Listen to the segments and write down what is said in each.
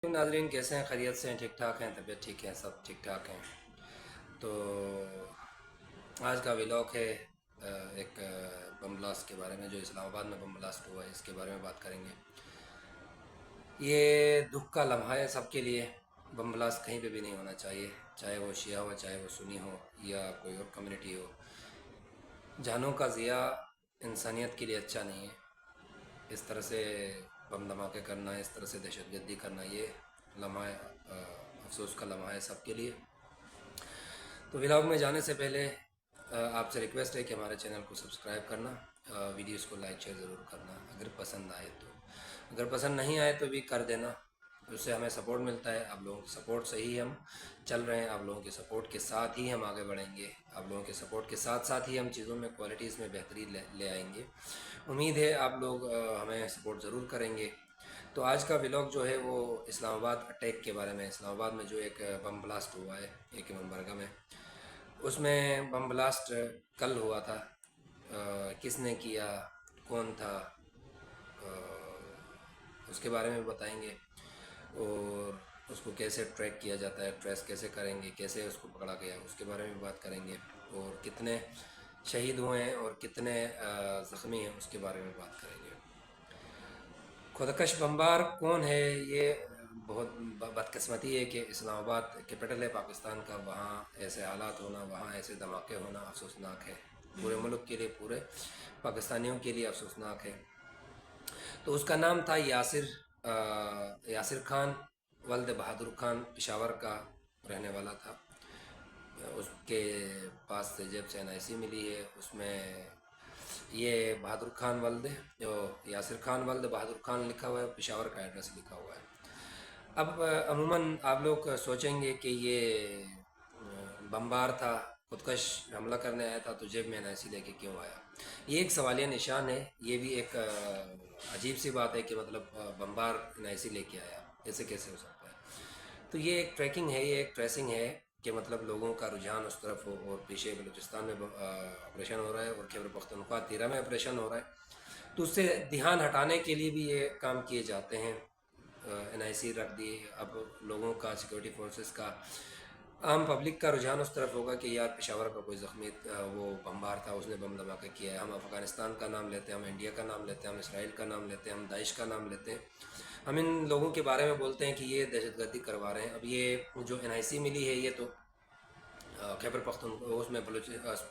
नाजरीन कैसे हैं? खैरियत से हैं? ठीक ठाक हैं? तबीयत ठीक है? सब ठीक ठाक हैं? तो आज का व्लॉग है एक बम ब्लास्ट के बारे में, जो इस्लामाबाद में बम ब्लास्ट हुआ है इसके बारे में बात करेंगे। ये दुख का लम्हा है सबके लिए। बम ब्लास्ट कहीं पे भी नहीं होना चाहिए, चाहे वो शिया हो, चाहे वो सुन्नी हो, या कोई और कम्युनिटी हो। जानों का ज़िया इंसानियत के लिए अच्छा नहीं है। इस तरह से बम धमाके करना, इस तरह से दहशतगर्दी करना, ये लम्हा अफसोस का लम्हा है सबके लिए। तो व्लॉग में जाने से पहले आपसे रिक्वेस्ट है कि हमारे चैनल को सब्सक्राइब करना, वीडियोस को लाइक शेयर ज़रूर करना अगर पसंद आए तो। अगर पसंद नहीं आए तो भी कर देना, उससे हमें सपोर्ट मिलता है। आप लोगों के सपोर्ट से ही हम चल रहे हैं, आप लोगों के सपोर्ट के साथ ही हम आगे बढ़ेंगे, आप लोगों के सपोर्ट के साथ साथ ही हम चीज़ों में क्वालिटीज़ में बेहतरी ले आएंगे। उम्मीद है आप लोग हमें सपोर्ट ज़रूर करेंगे। तो आज का व्लॉग जो है वो इस्लामाबाद अटैक के बारे में, इस्लामाबाद में जो एक बम ब्लास्ट हुआ है एक इमाम में, उसमें बम ब्लास्ट कल हुआ था। किसने किया, कौन था, उसके बारे में बताएंगे। और उसको कैसे ट्रैक किया जाता है, ट्रेस कैसे करेंगे, कैसे उसको पकड़ा गया, उसके बारे में बात करेंगे। और कितने शहीद हुए हैं और कितने ज़ख्मी हैं, उसके बारे में बात करेंगे। खुदकश बम्बार कौन है? ये बहुत बदकिस्मती है कि इस्लामाबाद कैपिटल है पाकिस्तान का, वहाँ ऐसे हालात होना, वहाँ ऐसे धमाके होना अफसोसनाक है। पूरे मुल्क के लिए, पूरे पाकिस्तानियों के लिए अफसोसनाक है। तो उसका नाम था यासिर खान वल्द बहादुर खान, पेशावर का रहने वाला था। उसके पास से जेब से एनआईसी मिली है, उसमें ये बहादुर खान वल्द, जो यासिर खान वल्द बहादुर खान लिखा हुआ है, पेशावर का एड्रेस लिखा हुआ है। अब अमूमन आप लोग सोचेंगे कि ये बमबार था, खुदकश हमला करने आया था, तो जेब में एनआईसी लेके क्यों आया? ये एक सवालिया निशान है। ये भी एक अजीब सी बात है कि मतलब बमबार एनआईसी लेके आया, ऐसे कैसे हो सकता है? तो ये एक ट्रैकिंग है, ये एक ट्रेसिंग है कि मतलब लोगों का रुझान उस तरफ हो। और पीछे बलूचिस्तान में ऑपरेशन हो रहा है और खैबर पख्तूनख्वा तिरा में ऑपरेशन हो रहा है, तो उससे ध्यान हटाने के लिए भी ये काम किए जाते हैं। एनआईसी रख दिए। अब लोगों का, सिक्योरिटी फोर्सेस का, आम पब्लिक का रुझान उस तरफ होगा कि यार पेशावर का कोई ज़ख्मी वो बमबार था, उसने बम धमाका किया है। हम अफ़गानिस्तान का नाम लेते हैं, हम इंडिया का नाम लेते हैं, हम इसराइल का नाम लेते हैं, हम दाइश का नाम लेते हैं। हम इन लोगों के बारे में बोलते हैं कि ये दहशतगर्दी करवा रहे हैं। अब ये जो एनआईसी मिली है, ये तो खैबर पख्तूनख्वा, उसमें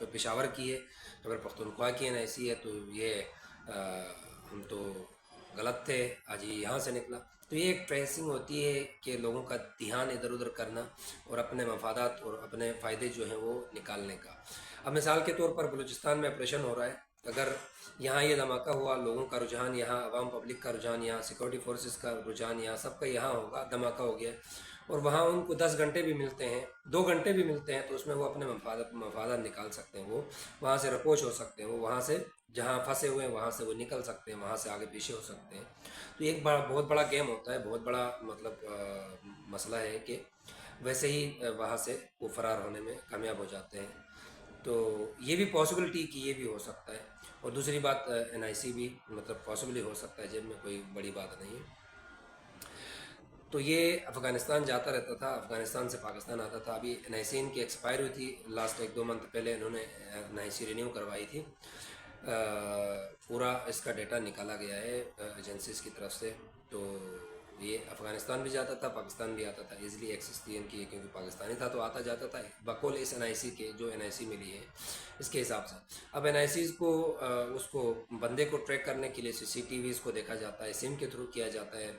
पेशावर की है, खैबर पख्तूनख्वा की एनआईसी है। तो ये हम तो गलत थे, आज ये यहाँ से निकला। तो ये एक ट्रेसिंग होती है कि लोगों का ध्यान इधर उधर करना और अपने मफादात और अपने फ़ायदे जो हैं वो निकालने का। अब मिसाल के तौर पर बलूचिस्तान में ऑपरेशन हो रहा है, अगर यहाँ ये धमाका हुआ, लोगों का रुझान यहाँ, आवाम पब्लिक का रुझान यहाँ, सिक्योरिटी फोर्सेस का रुझान यहाँ, सबका यहाँ होगा, धमाका हो गया, और वहाँ उनको 10 घंटे भी मिलते हैं, 2 घंटे भी मिलते हैं, तो उसमें वो अपने मफादात निकाल सकते हैं। वो वहाँ से रपोश हो सकते हैं, वो वहाँ से जहाँ फंसे हुए हैं वहाँ से वो निकल सकते हैं, वहाँ से आगे पीछे हो सकते हैं। तो एक बड़ा, बहुत बड़ा गेम होता है, बहुत बड़ा मतलब मसला है कि वैसे ही वहाँ से वो फ़रार होने में कामयाब हो जाते हैं। तो ये भी पॉसिबिलिटी कि ये भी हो सकता है। और दूसरी बात, एनआईसी भी मतलब पॉसिबली हो सकता है, जेब में कोई बड़ी बात नहीं है। तो ये अफ़गानिस्तान जाता रहता था, अफ़गानिस्तान से पाकिस्तान आता था। अभी एनआईसी इनकी एक्सपायर हुई थी, लास्ट 1-2 मंथ पहले इन्होंने एनआईसी रिन्यू करवाई थी। पूरा इसका डेटा निकाला गया है एजेंसीज़ की तरफ से। तो ये अफ़गानिस्तान भी जाता था, पाकिस्तान भी आता था, इजीली एक्सेस थी इनकी, क्योंकि पाकिस्तानी था तो आता जाता था बकौल इस एनआईसी के, जो एनआईसी मिली है इसके हिसाब से। अब एनआईसीज़ को उसको बंदे को ट्रैक करने के लिए सीसीटीवीज़ को देखा जाता है, सिम के थ्रू किया जाता है,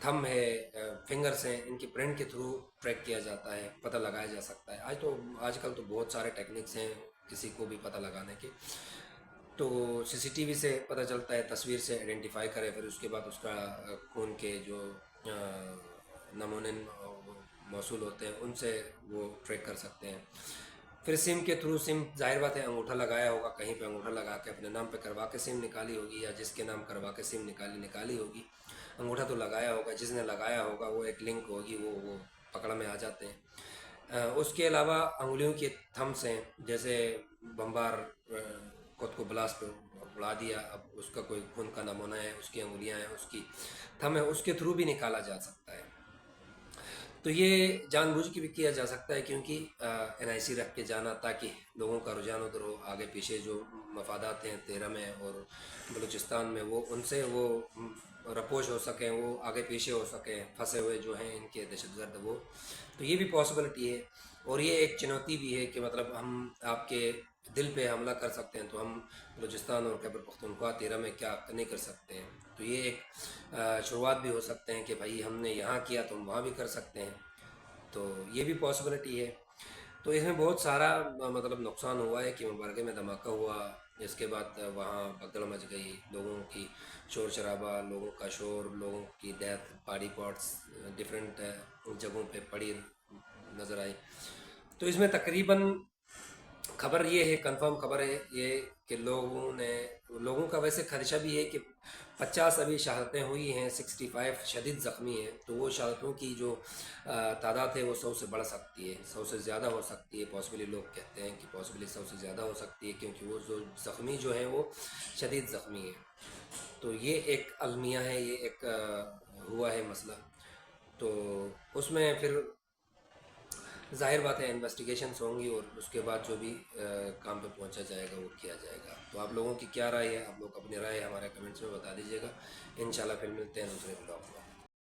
थंब है, फिंगर्स हैं, इनकी प्रिंट के थ्रू ट्रैक किया जाता है, पता लगाया जा सकता है। आजकल तो बहुत सारे टेक्निक्स हैं किसी को भी पता लगाने के। तो सीसीटीवी से पता चलता है, तस्वीर से आइडेंटिफाई करें, फिर उसके बाद उसका खून के जो नमूने मौसूल होते हैं उनसे वो ट्रैक कर सकते हैं। फिर सिम के थ्रू, सिम जाहिर बात है अंगूठा लगाया होगा, कहीं पे अंगूठा लगा के अपने नाम पे करवा के सिम निकाली होगी, या जिसके नाम करवा के सिम निकाली होगी। अंगूठा तो लगाया होगा, जिसने लगाया होगा वो एक लिंक होगी, वो पकड़ में आ जाते हैं। उसके अलावा अंगुलियों के थम्स हैं, जैसे बम्बार खुद को ब्लास्ट उड़ा दिया, अब उसका कोई खून का नमूना है, उसकी अंगुलियां हैं, उसकी थम है, उसके थ्रू भी निकाला जा सकता है। تو یہ جان بوجھ کے بھی کیا جا سکتا ہے، کیونکہ NIC رکھ کے جانا تاکہ لوگوں کا رجحان ادھر ہو، آگے پیچھے جو مفادات ہیں 13 میں اور بلوچستان میں وہ ان سے وہ رپوش ہو سکیں، وہ آگے پیچھے ہو سکیں، پھنسے ہوئے جو ہیں ان کے دہشت گرد وہ. تو یہ بھی پاسبلٹی ہے. اور یہ ایک چنوتی بھی ہے کہ مطلب ہم آپ کے دل پہ حملہ کر سکتے ہیں، تو ہم بلوچستان اور خیبر پختونخوا 13 میں کیا نہیں کر سکتے ہیں. تو یہ ایک شروعات بھی ہو سکتے ہیں کہ بھائی ہم نے یہاں کیا تو ہم وہاں بھی کر سکتے ہیں. تو یہ بھی پاسبلٹی ہے. تو اس میں بہت سارا مطلب نقصان ہوا ہے کہ مبارکے میں دھماکہ ہوا، اس کے بعد وہاں بھگدڑ مچ گئی، لوگوں کی شور شرابہ، لوگوں کا شور، لوگوں کی ڈیتھ، باڈی پارٹس ڈفرینٹ جگہوں پہ پڑی نظر آئی. تو اس میں تقریباً خبر یہ ہے، کنفرم خبر ہے یہ کہ لوگوں کا ویسے خدشہ بھی ہے کہ 50 ابھی شہادتیں ہوئی ہیں، 65 شدید زخمی ہیں. تو وہ شہادتوں کی جو تعداد ہے وہ 100 سے بڑھ سکتی ہے، 100 سے زیادہ ہو سکتی ہے. پاسبلی لوگ کہتے ہیں کہ پاسبلی 100 سے زیادہ ہو سکتی ہے، کیونکہ وہ جو زخمی جو ہیں وہ شدید زخمی ہیں. تو یہ ایک المیہ ہے، یہ ایک ہوا ہے مسئلہ. تو اس میں پھر ظاہر بات ہے انویسٹیگیشنس ہوں گی، اور اس کے بعد جو بھی کام پہ پہنچا جائے گا وہ کیا جائے گا. تو آپ لوگوں کی کیا رائے ہے؟ آپ لوگ اپنی رائے ہمارے کمنٹس میں بتا دیجیے گا. انشاءاللہ پھر ملتے ہیں دوسرے بلاگ میں.